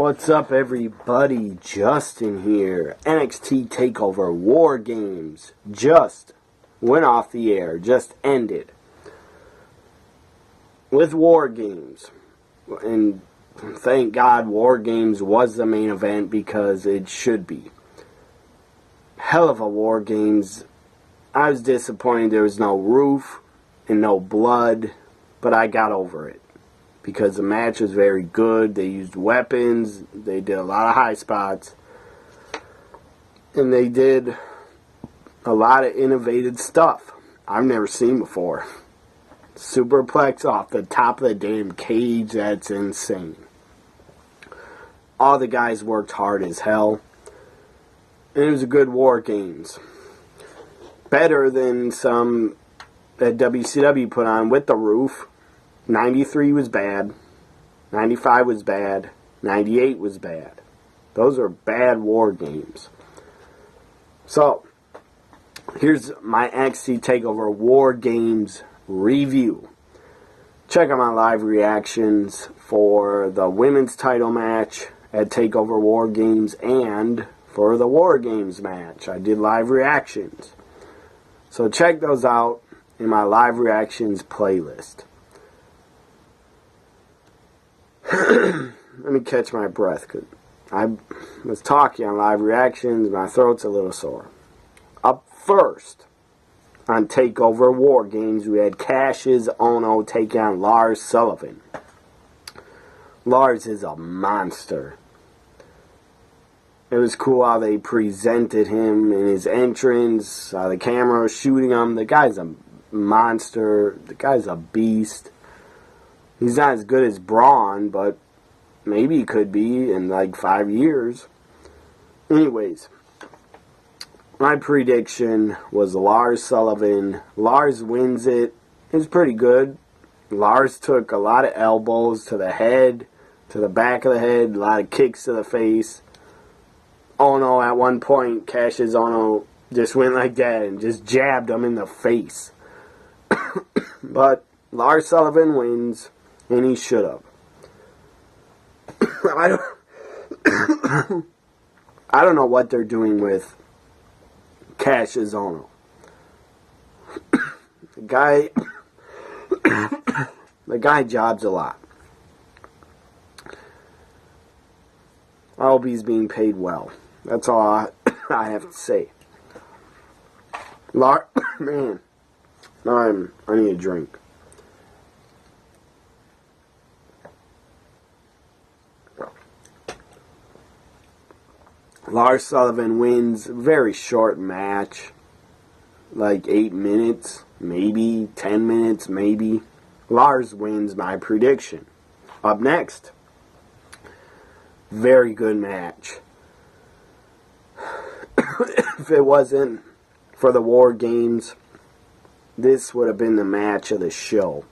What's up, everybody? Justin here. NXT TakeOver WarGames just went off the air, just ended with WarGames. And thank God WarGames was the main event because it should be. Hell of a WarGames. I was disappointed there was no roof and no blood, but I got over it. Because the match was very good. They used weapons. They did a lot of high spots. And they did a lot of innovative stuff I've never seen before. Superplex off the top of the damn cage. That's insane. All the guys worked hard as hell. And it was a good WarGames. Better than some that WCW put on with the roof. 93 was bad, 95 was bad, 98 was bad. Those are bad WarGames. So, here's my NXT TakeOver WarGames review. Check out my live reactions for the women's title match at TakeOver WarGames and for the WarGames match. I did live reactions. So check those out in my live reactions playlist. Let me catch my breath because I was talking on live reactions. My throat's a little sore. Up first on TakeOver WarGames, we had Cassius Ohno taking on Lars Sullivan. Lars is a monster. It was cool how they presented him in his entrance. The camera was shooting him. The guy's a monster. The guy's a beast. He's not as good as Braun, but maybe he could be in like 5 years. Anyways, my prediction was Lars Sullivan. Lars wins it. It was pretty good. Lars took a lot of elbows to the head, to the back of the head, a lot of kicks to the face. Ohno, at one point, Cassius Ohno just went like that and just jabbed him in the face. But Lars Sullivan wins. And he should have. I don't know what they're doing with Cassius Ohno. The guy jobs a lot. I hope he's being paid well. That's all I have to say. Man, I need a drink. Lars Sullivan wins. Very short match. Like 8 minutes. Maybe 10 minutes. Maybe. Lars wins my prediction. Up next. Very good match. If it wasn't for the WarGames, this would have been the match of the show.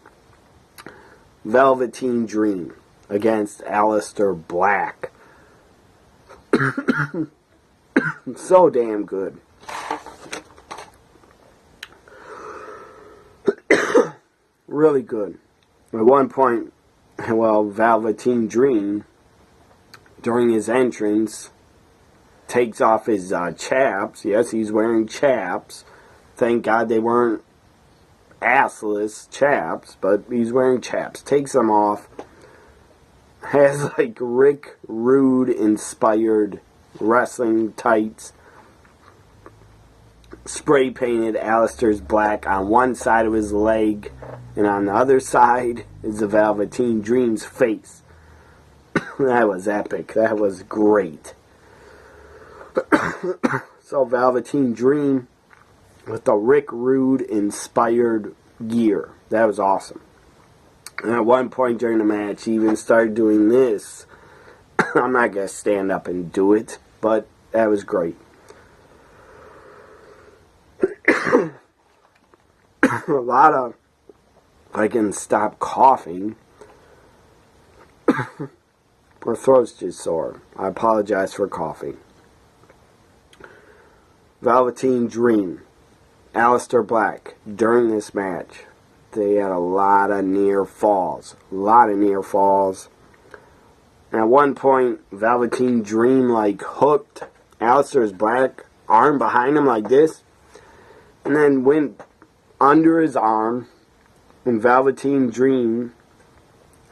Velveteen Dream against Aleister Black. So damn good. Really good. At one point, Velveteen Dream, during his entrance, takes off his chaps. Yes, he's wearing chaps. Thank God they weren't assless chaps, but he's wearing chaps. Takes them off. Has like Rick Rude inspired wrestling tights. Spray painted Aleister's Black on one side of his leg, and on the other side is the Velveteen Dream's face. That was epic. That was great. So Velveteen Dream with the Rick Rude inspired gear. That was awesome. And at one point during the match, he even started doing this. I'm not going to stand up and do it, but that was great. A lot of... If I can stop coughing. My throat's just sore. I apologize for coughing. Velveteen Dream. Aleister Black. During this match, they had a lot of near falls. And at one point, Velveteen Dream like hooked Aleister's Black arm behind him like this, and then went under his arm, and Velveteen Dream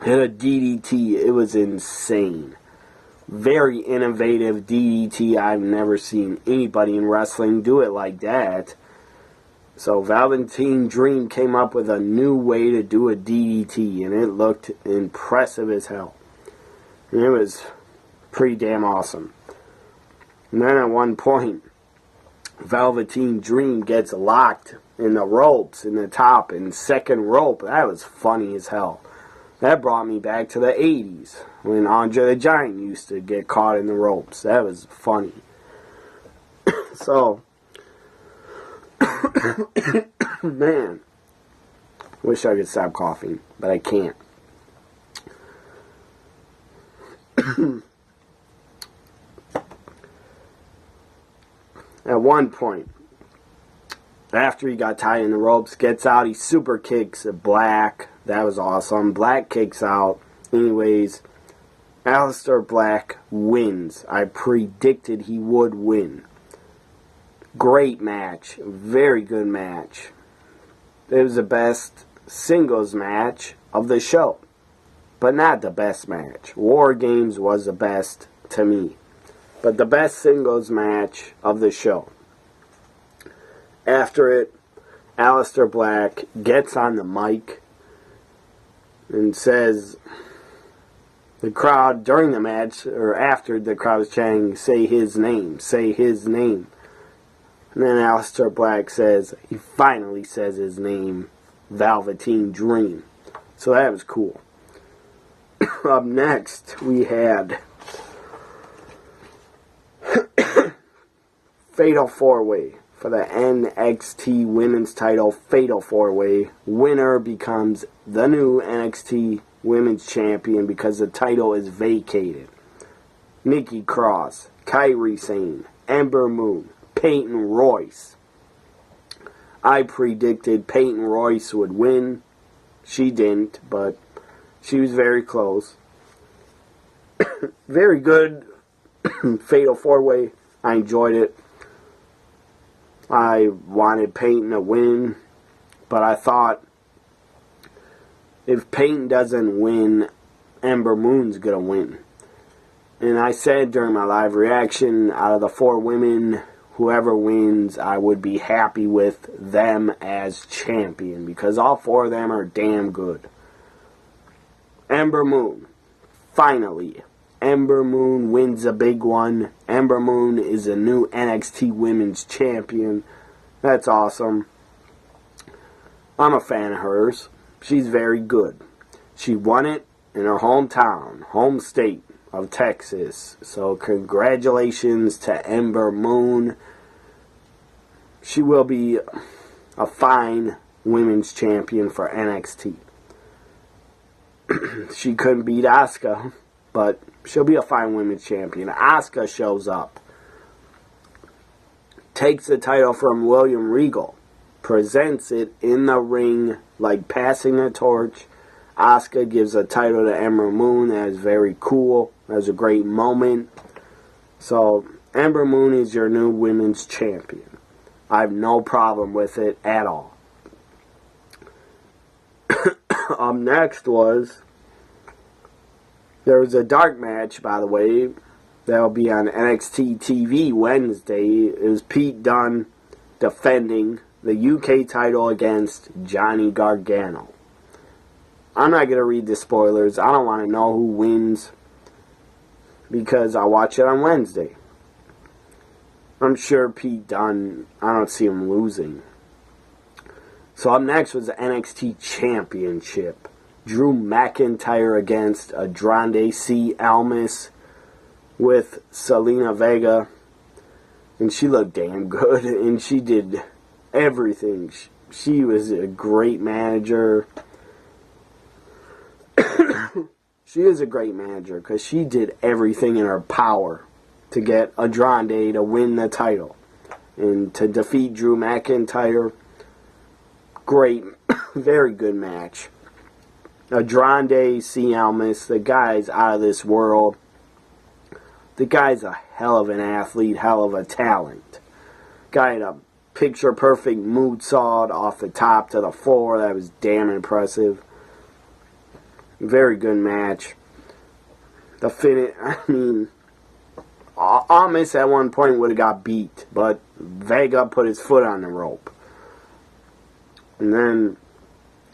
hit a DDT. It was insane. Very innovative DDT. I've never seen anybody in wrestling do it like that. So Velveteen Dream came up with a new way to do a DDT, and it looked impressive as hell. And it was pretty damn awesome. And then at one point, Velveteen Dream gets locked in the ropes in the top and second rope. That was funny as hell. That brought me back to the 80s when Andre the Giant used to get caught in the ropes. That was funny. So, man, wish I could stop coughing, but I can't. At one point, after he got tied in the ropes, gets out, he super kicks Black. That was awesome. Black kicks out. Anyways, Aleister Black wins. I predicted he would win. Great match. Very good match. It was the best singles match of the show, but not the best match. WarGames was the best to me, but the best singles match of the show. After it, Aleister Black gets on the mic and says, the crowd during the match, or after, the crowd was chanting, say his name, say his name. And then Aleister Black says, he finally says his name, Velveteen Dream. So that was cool. Up next, we had Fatal 4-Way for the NXT Women's title. Fatal 4-Way. Winner becomes the new NXT Women's Champion because the title is vacated. Nikki Cross, Kairi Sane, Ember Moon, Peyton Royce. I predicted Peyton Royce would win. She didn't, but she was very close. Very good Fatal 4-Way. I enjoyed it. I wanted Peyton to win, but I thought if Peyton doesn't win, Ember Moon's going to win. And I said during my live reaction, out of the 4 women, whoever wins, I would be happy with them as champion, because all 4 of them are damn good. Ember Moon. Finally, Ember Moon wins a big one. Ember Moon is a new NXT Women's Champion. That's awesome. I'm a fan of hers. She's very good. She won it in her hometown, home state of Texas. So congratulations to Ember Moon. She will be a fine women's champion for NXT. She couldn't beat Asuka, but she'll be a fine women's champion. Asuka shows up, takes the title from William Regal, presents it in the ring like passing a torch. Asuka gives a title to Ember Moon. That is very cool. That was a great moment. So, Ember Moon is your new women's champion. I have no problem with it at all. Up next there was a dark match, by the way, that will be on NXT TV Wednesday. It was Pete Dunne defending the UK title against Johnny Gargano. I'm not going to read the spoilers. I don't want to know who wins because I'll watch it on Wednesday. I'm sure Pete Dunne, I don't see him losing. So up next was the NXT Championship. Drew McIntyre against Andrade C. Almas with Selena Vega. And she looked damn good. And she did everything. She was a great manager. She is a great manager because she did everything in her power to get Andrade to win the title. And to defeat Drew McIntyre. Great, very good match. Andrade C. Almas, the guy's out of this world. The guy's a hell of an athlete, hell of a talent. Guy had a picture-perfect moonsault off the top to the floor. That was damn impressive. Very good match. The finish, I mean, Almas at one point would have got beat, but Vega put his foot on the rope. And then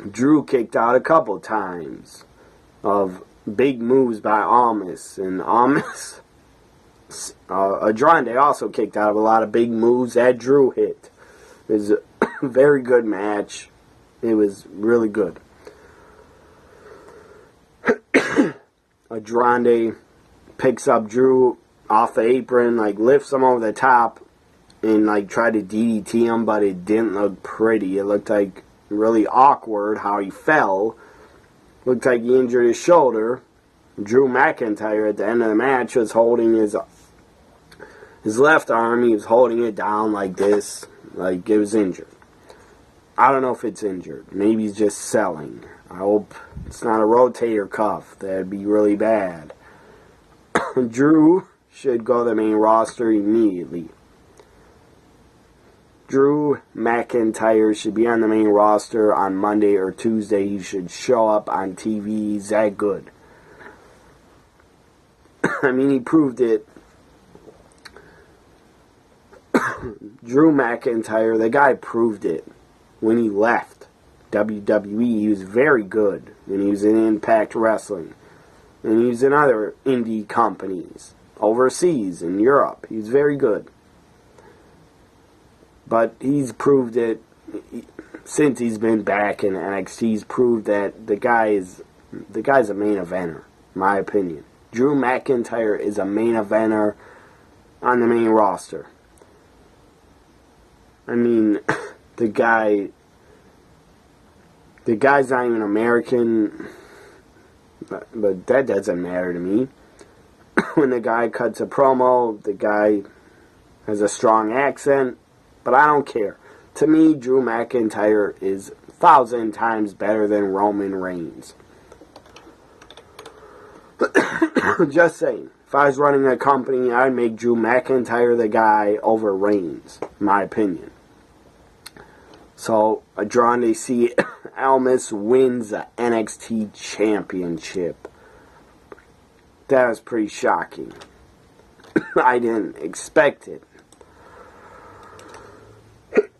Drew kicked out a couple times of big moves by Almas. And Almas, Andrade also kicked out of a lot of big moves that Drew hit. It was a very good match. It was really good. Andrade picks up Drew off the apron, like lifts him over the top, and like tried to DDT him, but it didn't look pretty. It looked like really awkward how he fell. Looked like he injured his shoulder. Drew McIntyre at the end of the match was holding his left arm. He was holding it down like this, like it was injured. I don't know if it's injured. Maybe he's just selling. I hope it's not a rotator cuff. That'd be really bad. Drew should go to the main roster immediately. Drew McIntyre should be on the main roster on Monday or Tuesday. He should show up on TV. He's that good. I mean, he proved it. Drew McIntyre, the guy proved it when he left WWE. He was very good when he was in Impact Wrestling. And he was in other indie companies overseas in Europe. He was very good. But he's proved it since he's been back in NXT. He's proved that the guy's a main eventer, in my opinion. Drew McIntyre is a main eventer on the main roster. I mean, the guy's not even American, but that doesn't matter to me. When the guy cuts a promo, the guy has a strong accent, but I don't care. To me, Drew McIntyre is 1,000 times better than Roman Reigns. Just saying. If I was running a company, I'd make Drew McIntyre the guy over Reigns, in my opinion. So, Andrade C. Almas wins the NXT Championship. That was pretty shocking. I didn't expect it.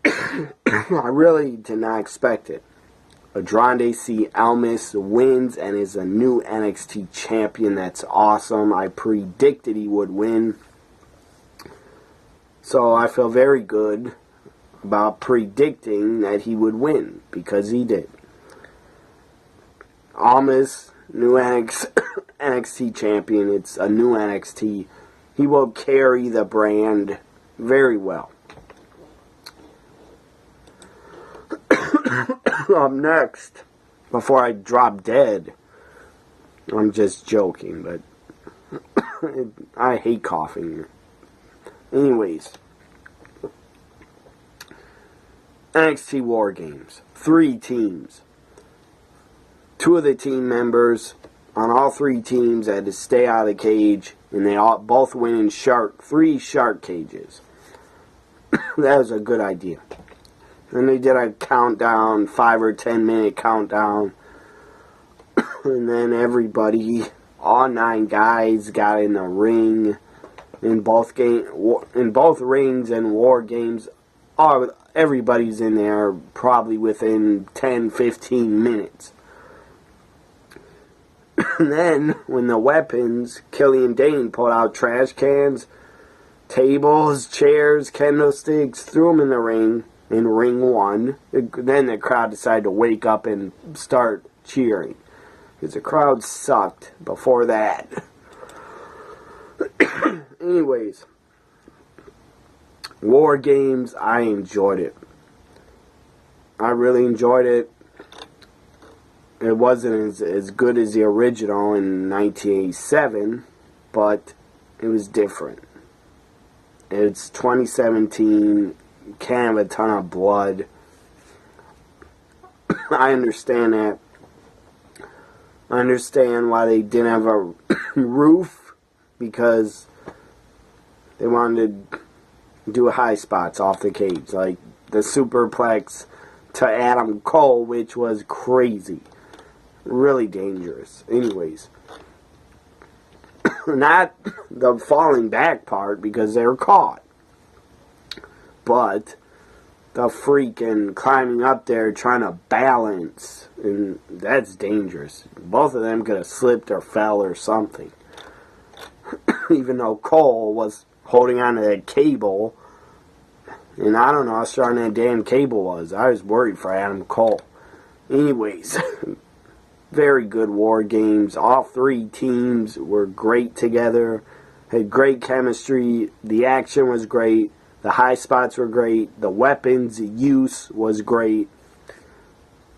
I really did not expect it. Andrade C. Almas wins and is a new NXT champion. That's awesome. I predicted he would win. So I feel very good about predicting that he would win, because he did. Almas, new NXT champion. It's a new NXT. He will carry the brand very well. Up next, before I drop dead, I'm just joking, but I hate coughing. Anyways, NXT WarGames. 3 teams. 2 of the team members on all 3 teams had to stay out of the cage, and they all both went in 3 shark cages. That was a good idea. And they did a countdown, 5 or 10 minute countdown. And then everybody, all 9 guys, got in the ring. In both rings and WarGames, everybody's in there probably within 10-15 minutes. And then, when the weapons, Killian Dane pulled out trash cans, tables, chairs, candlesticks, threw them in the ring. In ring 1, then the crowd decided to wake up and start cheering, because the crowd sucked before that. Anyways, WarGames, I enjoyed it. I really enjoyed it. It wasn't as good as the original in 1987, but it was different. It's 2017. Can't have a ton of blood. I understand that. understand why they didn't have a roof, because they wanted to do high spots off the cage, like the superplex to Adam Cole, which was crazy. Really dangerous. Anyways. Not the falling back part, because they were caught. But the freaking climbing up there trying to balance, and that's dangerous. Both of them could have slipped or fell or something. Even though Cole was holding onto that cable, and I don't know how strong that damn cable was. I was worried for Adam Cole. Anyways, very good War Games. All three teams were great together, had great chemistry. The action was great. The high spots were great. The weapons use was great.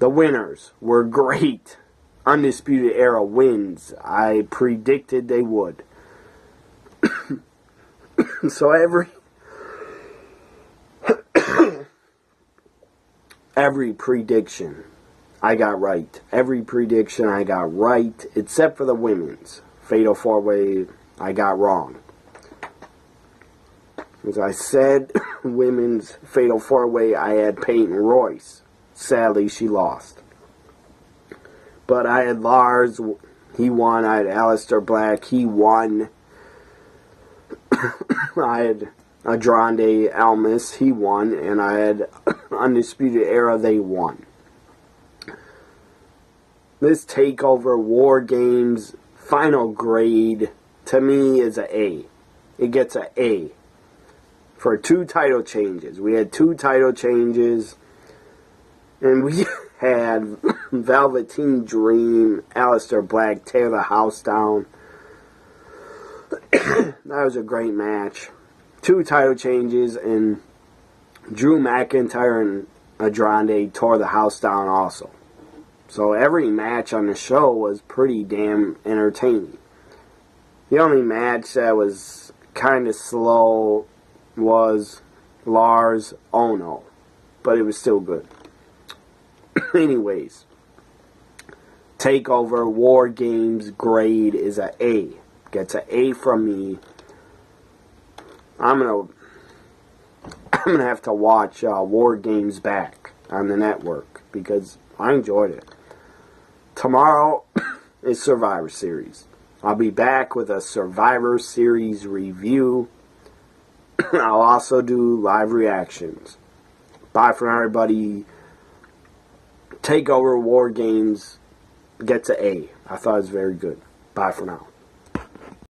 The winners were great. Undisputed Era wins. I predicted they would. So every prediction I got right. Every prediction I got right, except for the women's Fatal 4-Way, I got wrong. As I said, women's Fatal 4-Way, I had Peyton Royce. Sadly, she lost. But I had Lars, he won. I had Aleister Black, he won. I had Andrade Almas, he won. And I had Undisputed Era, they won. This TakeOver War Games final grade, to me, is an A. It gets an A. For 2 title changes. We had 2 title changes. And we had Velveteen Dream, Aleister Black tear the house down. That was a great match. 2 title changes, and Drew McIntyre and Andrade tore the house down also. So every match on the show was pretty damn entertaining. The only match that was kind of slow was Lars Ono, but it was still good. Anyways, TakeOver War Games grade is an A. Gets an A from me. I'm gonna have to watch War Games back on the network, because I enjoyed it. Tomorrow is Survivor Series. I'll be back with a Survivor Series review. I'll also do live reactions. Bye for now, everybody. TakeOver War Games gets an A. I thought it was very good. Bye for now.